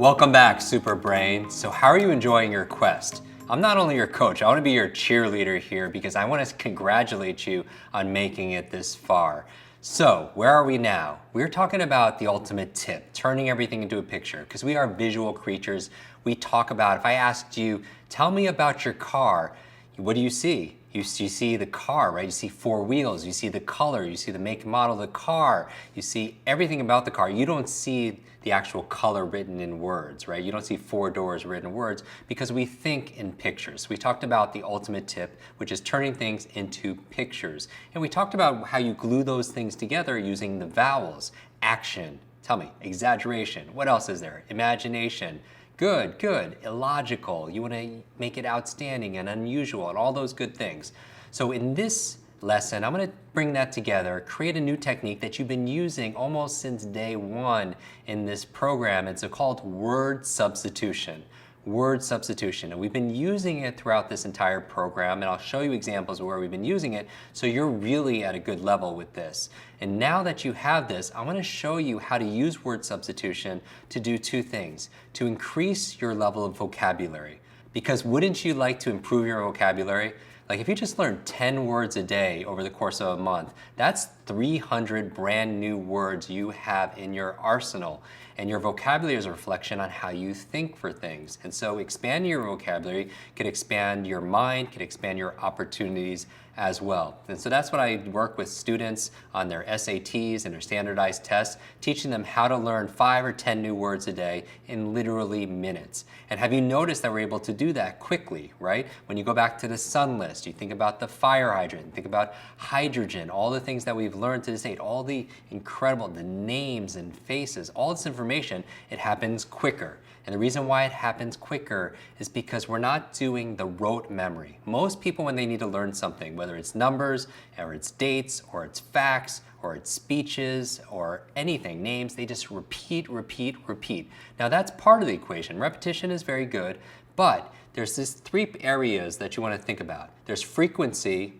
Welcome back, Super Brain. So how are you enjoying your quest? I'm not only your coach, I want to be your cheerleader here because I want to congratulate you on making it this far. So where are we now? We're talking about the ultimate tip, turning everything into a picture, because we are visual creatures. We talk about, if I asked you, tell me about your car, what do you see? You see the car, right? You see four wheels, you see the color, you see the make and model of the car, you see everything about the car. You don't see the actual color written in words, right? You don't see four doors written in words because we think in pictures. We talked about the ultimate tip, which is turning things into pictures. And we talked about how you glue those things together using the vowels, action, tell me, exaggeration, what else is there? Imagination. Good, good, illogical. You want to make it outstanding and unusual and all those good things. So in this lesson, I'm going to bring that together, create a new technique that you've been using almost since day one in this program. It's called word substitution. Word substitution, and we've been using it throughout this entire program, and I'll show you examples of where we've been using it so you're really at a good level with this. And now that you have this, I want to show you how to use word substitution to do two things: to increase your level of vocabulary, because wouldn't you like to improve your vocabulary? Like if you just learn 10 words a day over the course of a month, that's 300 brand new words you have in your arsenal. And your vocabulary is a reflection on how you think for things. And so expanding your vocabulary could expand your mind, could expand your opportunities as well. And so that's what I work with students on their SATs and their standardized tests, teaching them how to learn 5 or 10 new words a day in literally minutes. And have you noticed that we're able to do that quickly, right? When you go back to the sun list, you think about the fire hydrant, think about hydrogen, all the things that we've learned to this date, all the incredible, the names and faces, all this information, it happens quicker. And the reason why it happens quicker is because we're not doing the rote memory. Most people, when they need to learn something, whether it's numbers, or it's dates, or it's facts, or it's speeches, or anything, names, they just repeat, repeat, repeat. Now that's part of the equation. Repetition is very good, but there's these three areas that you want to think about. There's frequency,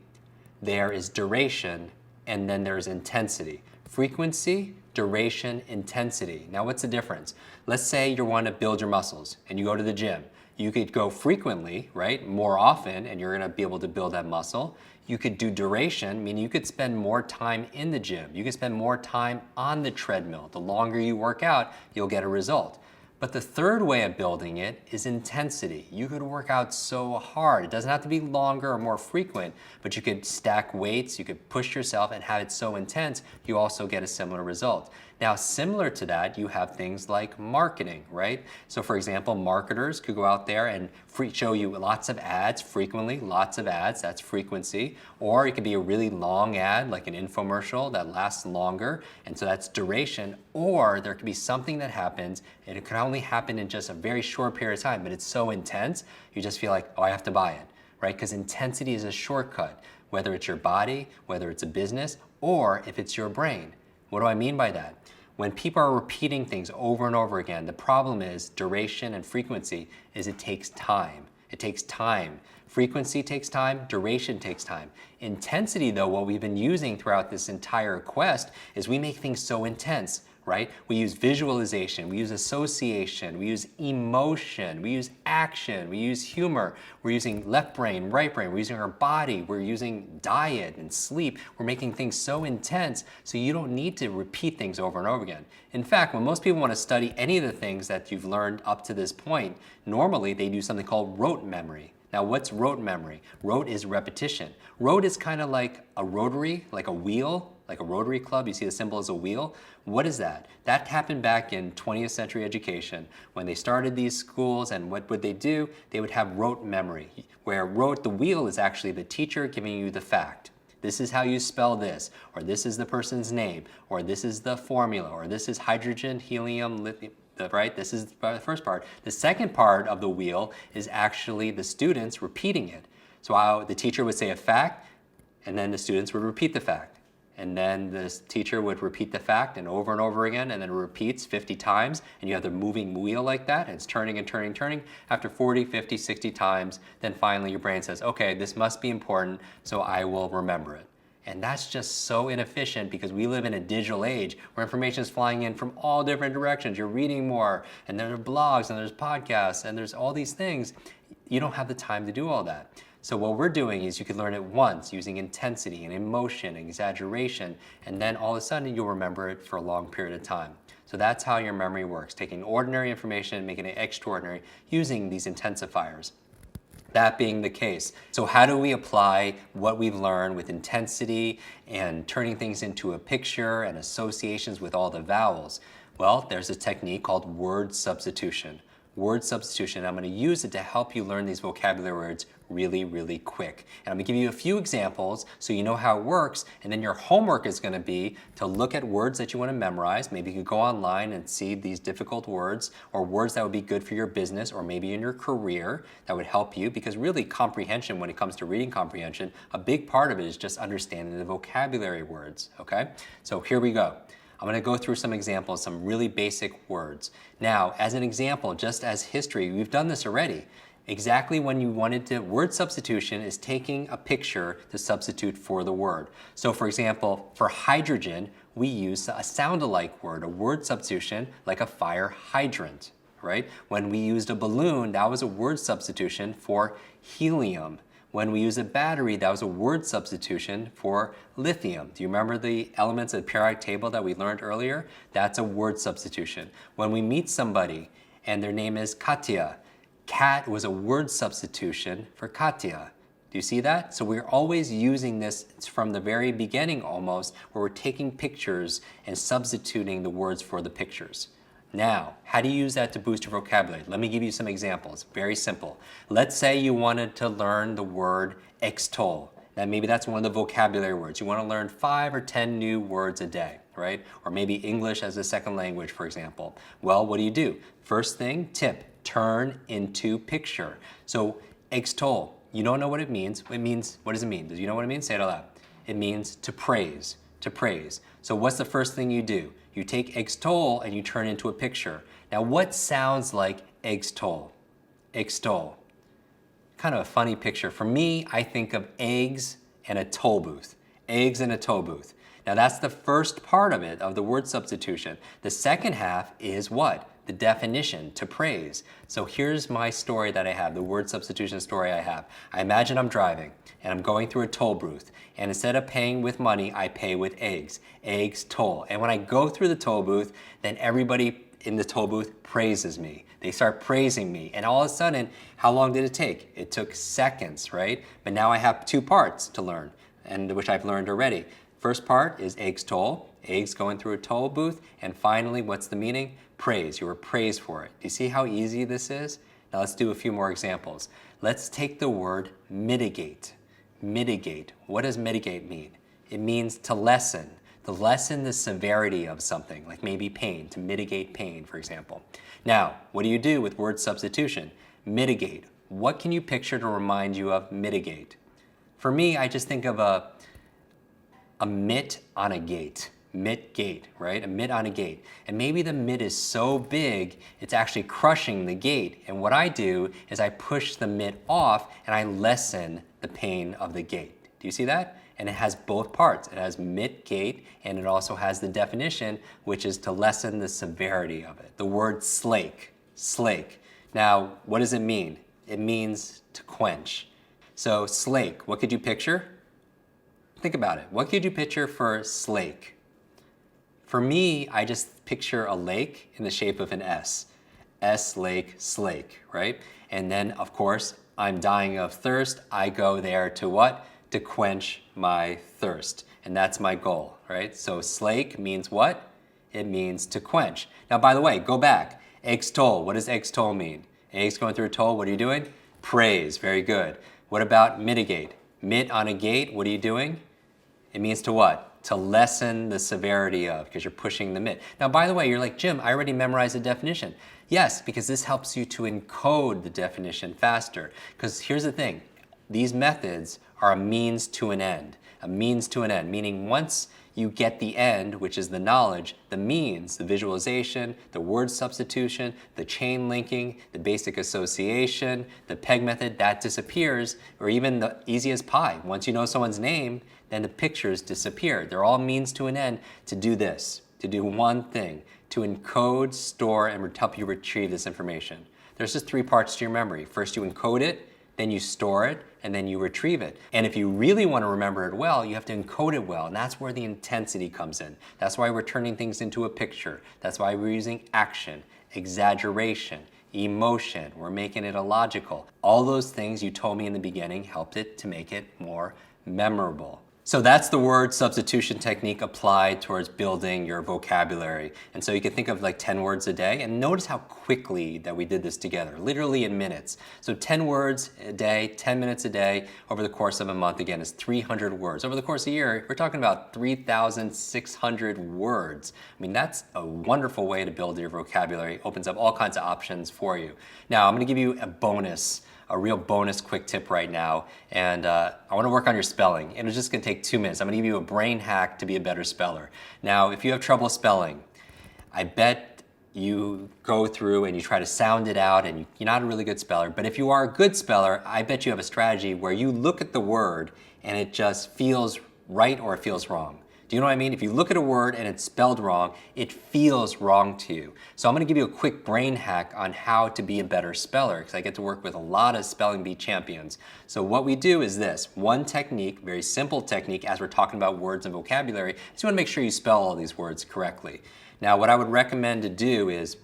there is duration, and then there's intensity. Frequency, duration, intensity. Now what's the difference? Let's say you want to build your muscles and you go to the gym. You could go frequently, right? More often, and you're going to be able to build that muscle. You could do duration, meaning you could spend more time in the gym. You could spend more time on the treadmill. The longer you work out, you'll get a result. But the third way of building it is intensity. You could work out so hard. It doesn't have to be longer or more frequent, but you could stack weights, you could push yourself and have it so intense, you also get a similar result. Now, similar to that, you have things like marketing, right? So for example, marketers could go out there and show you lots of ads frequently, lots of ads, that's frequency. Or it could be a really long ad, like an infomercial that lasts longer, and so that's duration. Or there could be something that happens, and it could only happen in just a very short period of time, but it's so intense, you just feel like, oh, I have to buy it, right? Because intensity is a shortcut, whether it's your body, whether it's a business, or if it's your brain. What do I mean by that? When people are repeating things over and over again, the problem is duration and frequency is it takes time. It takes time. Frequency takes time, duration takes time. Intensity, though, what we've been using throughout this entire quest is we make things so intense, right? We use visualization, we use association, we use emotion, we use action, we use humor, we're using left brain, right brain, we're using our body, we're using diet and sleep. We're making things so intense so you don't need to repeat things over and over again. In fact, when most people want to study any of the things that you've learned up to this point, normally they do something called rote memory. Now, what's rote memory? Rote is repetition. Rote is kind of like a rotary, like a wheel, like a Rotary Club. You see the symbol as a wheel. What is that? That happened back in 20th century education when they started these schools, and what would they do? They would have rote memory, where rote, the wheel, is actually the teacher giving you the fact. This is how you spell this, or this is the person's name, or this is the formula, or this is hydrogen, helium, lithium. Right? This is the first part. The second part of the wheel is actually the students repeating it. So the teacher would say a fact, and then the students would repeat the fact. And then the teacher would repeat the fact and over again, and then it repeats 50 times, and you have the moving wheel like that, and it's turning and turning, turning. After 40, 50, 60 times, then finally your brain says, okay, this must be important, so I will remember it. And that's just so inefficient because we live in a digital age where information is flying in from all different directions. You're reading more, and there are blogs, and there's podcasts, and there's all these things. You don't have the time to do all that. So what we're doing is you can learn it once using intensity and emotion, exaggeration, and then all of a sudden you'll remember it for a long period of time. So that's how your memory works, taking ordinary information and making it extraordinary using these intensifiers. That being the case, so how do we apply what we've learned with intensity and turning things into a picture and associations with all the vowels? Well, there's a technique called word substitution. Word substitution, I'm going to use it to help you learn these vocabulary words really, really quick. And I'm going to give you a few examples so you know how it works, and then your homework is going to be to look at words that you want to memorize. Maybe you could go online and see these difficult words or words that would be good for your business or maybe in your career that would help you, because really comprehension, when it comes to reading comprehension, a big part of it is just understanding the vocabulary words, okay? So here we go. I'm going to go through some examples, some really basic words. Now, as an example, just as history, we've done this already. Exactly when you wanted to, word substitution is taking a picture to substitute for the word. So for example, for hydrogen, we use a sound-alike word, a word substitution like a fire hydrant, right? When we used a balloon, that was a word substitution for helium. When we use a battery, that was a word substitution for lithium. Do you remember the elements of the periodic table that we learned earlier? That's a word substitution. When we meet somebody and their name is Katya, Kat was a word substitution for Katya. Do you see that? So we're always using this from the very beginning almost, where we're taking pictures and substituting the words for the pictures. Now, how do you use that to boost your vocabulary? Let me give you some examples. Very simple. Let's say you wanted to learn the word extol. Now, maybe that's one of the vocabulary words. You want to learn 5 or 10 new words a day, right? Or maybe English as a second language, for example. Well, what do? First thing, tip, turn into picture. So, extol, you don't know what it means. It means, what does it mean? Do you know what it means? Say it out loud. It means to praise, to praise. So what's the first thing you do? You take extol and you turn into a picture. Now what sounds like extol? Extol. Kind of a funny picture. For me, I think of eggs and a toll booth. Eggs and a toll booth. Now that's the first part of it, of the word substitution. The second half is what? The definition, to praise. So here's my story that I have, the word substitution story I have. I imagine I'm driving and I'm going through a toll booth, and instead of paying with money, I pay with eggs. Eggs, toll. And when I go through the toll booth, then everybody in the toll booth praises me. They start praising me. And all of a sudden, how long did it take? It took seconds, right? But now I have 2 parts to learn, and which I've learned already. First part is eggs toll, eggs going through a toll booth, and finally, what's the meaning? Praise. You were praised for it. Do you see how easy this is? Now let's do a few more examples. Let's take the word mitigate. Mitigate. What does mitigate mean? It means to lessen. To lessen the severity of something, like maybe pain, to mitigate pain, for example. Now, what do you do with word substitution? Mitigate. What can you picture to remind you of mitigate? For me, I just think of a mitt on a gate. Mitt gate, right? A mitt on a gate. And maybe the mitt is so big, it's actually crushing the gate. And what I do is I push the mitt off and I lessen the pain of the gate. Do you see that? And it has both parts. It has mitt gate, and it also has the definition, which is to lessen the severity of it. The word slake, slake. Now, what does it mean? It means to quench. So slake, what could you picture? Think about it. What could you picture for slake? For me, I just picture a lake in the shape of an S. S, lake, slake, right? And then, of course, I'm dying of thirst. I go there to what? To quench my thirst. And that's my goal, right? So slake means what? It means to quench. Now, by the way, go back. Extol, what does extol mean? Eggs going through a toll, what are you doing? Praise, very good. What about mitigate? Mitt on a gate, what are you doing? It means to what? To lessen the severity of, because you're pushing the mitt. Now, by the way, you're like, Jim, I already memorized the definition. Yes, because this helps you to encode the definition faster. Because here's the thing, these methods are a means to an end. A means to an end, meaning once you get the end, which is the knowledge, the means, the visualization, the word substitution, the chain linking, the basic association, the peg method, that disappears, or even the easy as pie. Once you know someone's name, then the pictures disappear. They're all means to an end to do this, to do one thing, to encode, store, and help you retrieve this information. There's just 3 parts to your memory. First, you encode it, then you store it, and then you retrieve it. And if you really want to remember it well, you have to encode it well, and that's where the intensity comes in. That's why we're turning things into a picture. That's why we're using action, exaggeration, emotion. We're making it illogical. All those things you told me in the beginning helped it to make it more memorable. So that's the word substitution technique applied towards building your vocabulary. And so you can think of like 10 words a day, and notice how quickly that we did this together, literally in minutes. So 10 words a day, 10 minutes a day over the course of a month, again, is 300 words. Over the course of a year, we're talking about 3,600 words. I mean, that's a wonderful way to build your vocabulary. It opens up all kinds of options for you. Now, I'm gonna give you a real bonus quick tip right now, and I want to work on your spelling. And it's just going to take 2 minutes. I'm going to give you a brain hack to be a better speller. Now, if you have trouble spelling, I bet you go through and you try to sound it out and you're not a really good speller. But if you are a good speller, I bet you have a strategy where you look at the word and it just feels right or it feels wrong. Do you know what I mean? If you look at a word and it's spelled wrong, it feels wrong to you. So I'm going to give you a quick brain hack on how to be a better speller, because I get to work with a lot of spelling bee champions. So what we do is this. One technique, very simple technique, as we're talking about words and vocabulary, is you want to make sure you spell all these words correctly. Now, what I would recommend to do is,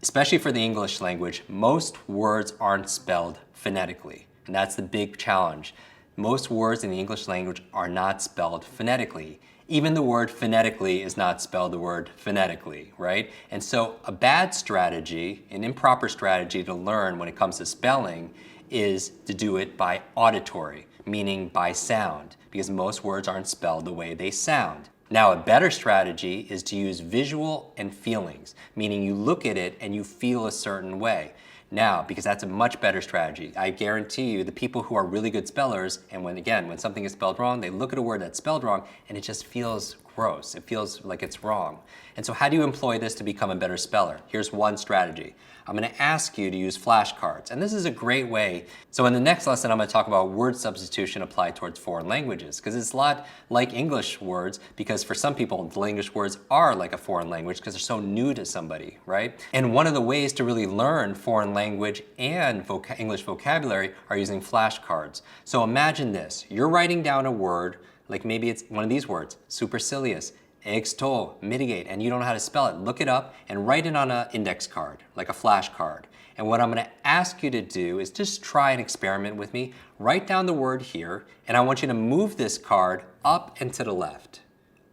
especially for the English language, most words aren't spelled phonetically, and that's the big challenge. Most words in the English language are not spelled phonetically. Even the word phonetically is not spelled the word phonetically, right? And so a bad strategy, an improper strategy to learn when it comes to spelling is to do it by auditory, meaning by sound, because most words aren't spelled the way they sound. Now, a better strategy is to use visual and feelings, meaning you look at it and you feel a certain way. Now, because that's a much better strategy, I guarantee you the people who are really good spellers, and when something is spelled wrong, they look at a word that's spelled wrong and it just feels gross. It feels like it's wrong. And so how do you employ this to become a better speller? Here's one strategy. I'm going to ask you to use flashcards, and this is a great way. So in the next lesson, I'm going to talk about word substitution applied towards foreign languages, because it's a lot like English words, because for some people, the English words are like a foreign language because they're so new to somebody, right? And one of the ways to really learn foreign language and English vocabulary are using flashcards. So imagine this. You're writing down a word, like maybe it's one of these words, supercilious, extol, mitigate, and you don't know how to spell it. Look it up and write it on an index card, like a flash card. And what I'm going to ask you to do is just try an experiment with me. Write down the word here, and I want you to move this card up and to the left.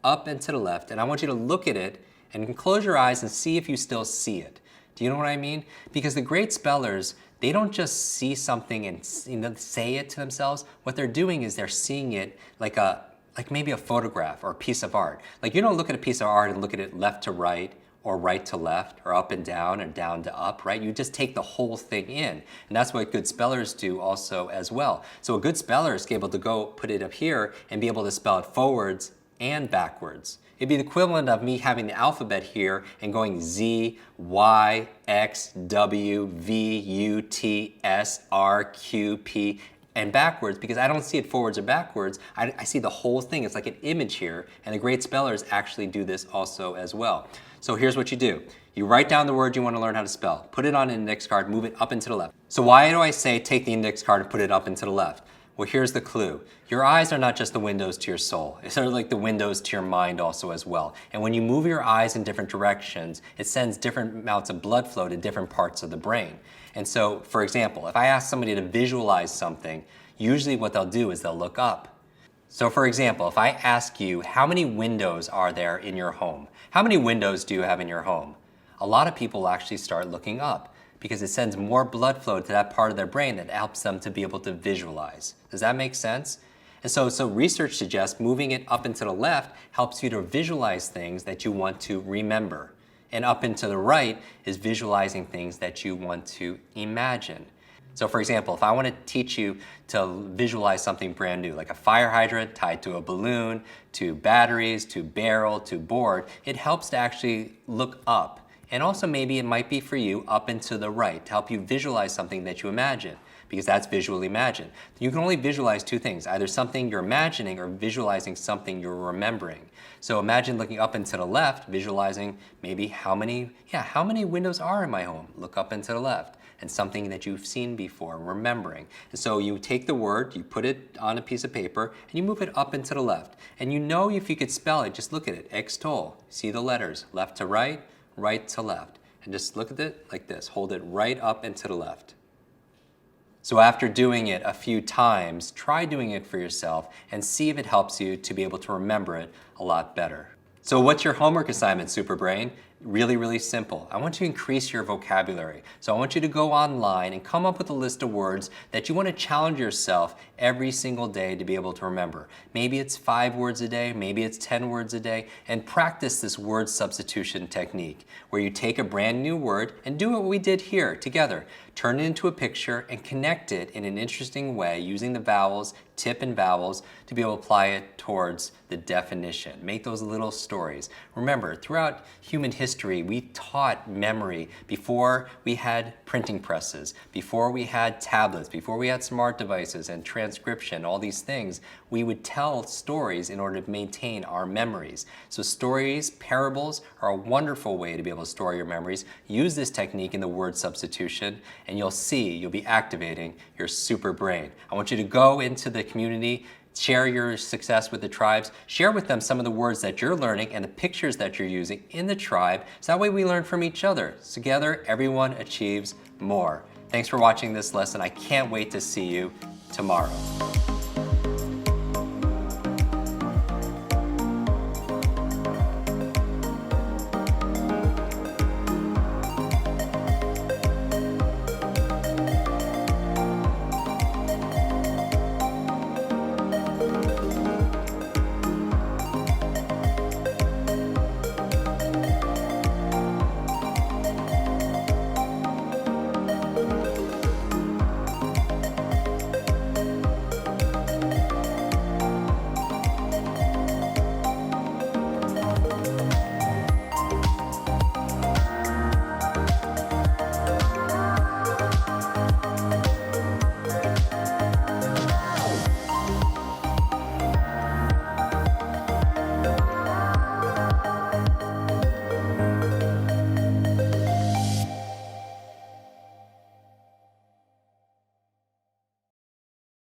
Up and to the left, and I want you to look at it and close your eyes and see if you still see it. Do you know what I mean? Because the great spellers, they don't just see something and say it to themselves. What they're doing is they're seeing it like maybe a photograph or a piece of art. Like you don't look at a piece of art and look at it left to right or right to left or up and down to up, right? You just take the whole thing in. And that's what good spellers do also as well. So a good speller is able to go put it up here and be able to spell it forwards and backwards. It'd be the equivalent of me having the alphabet here and going Z, Y, X, W, V, U, T, S, R, Q, P, and backwards, because I don't see it forwards or backwards. I see the whole thing. It's like an image here, and the great spellers actually do this also as well. So here's what you do. You write down the word you want to learn how to spell. Put it on an index card, move it up and to the left. So why do I say take the index card and put it up and to the left? Well, here's the clue. Your eyes are not just the windows to your soul. It's sort of like the windows to your mind also as well. And when you move your eyes in different directions, it sends different amounts of blood flow to different parts of the brain. And so, for example, if I ask somebody to visualize something, usually what they'll do is they'll look up. So for example, if I ask you, how many windows are there in your home? How many windows do you have in your home? A lot of people actually start looking up, because it sends more blood flow to that part of their brain that helps them to be able to visualize. Does that make sense? And so research suggests moving it up and to the left helps you to visualize things that you want to remember. And up and to the right is visualizing things that you want to imagine. So for example, if I want to teach you to visualize something brand new, like a fire hydrant tied to a balloon, to batteries, to barrel, to board, it helps to actually look up. And also maybe it might be for you up and to the right to help you visualize something that you imagine. because that's visual imagine. You can only visualize two things, either something you're imagining or visualizing something you're remembering. So imagine looking up and to the left, visualizing maybe how many windows are in my home. Look up and to the left. And something that you've seen before, remembering. And so you take the word, you put it on a piece of paper, and you move it up and to the left. And you know if you could spell it, just look at it, extol. See the letters, left to right to left. And just look at it like this, hold it right up and to the left. So after doing it a few times, try doing it for yourself and see if it helps you to be able to remember it a lot better. So what's your homework assignment, Superbrain? Really, really simple. I want you to increase your vocabulary. So I want you to go online and come up with a list of words that you want to challenge yourself every single day to be able to remember. Maybe it's 5 words a day, maybe it's 10 words a day, and practice this word substitution technique, where you take a brand new word and do what we did here together. Turn it into a picture and connect it in an interesting way using the vowels, tip and vowels, to be able to apply it towards the definition. Make those little stories. Remember, throughout human history, we taught memory before we had printing presses, before we had tablets, before we had smart devices and transcription, all these things. We would tell stories in order to maintain our memories. So stories, parables are a wonderful way to be able to store your memories. Use this technique in the word substitution, and you'll be activating your super brain. I want you to go into the community, share your success with the tribes, share with them some of the words that you're learning and the pictures that you're using in the tribe, so that way we learn from each other. Together, everyone achieves more. Thanks for watching this lesson. I can't wait to see you tomorrow.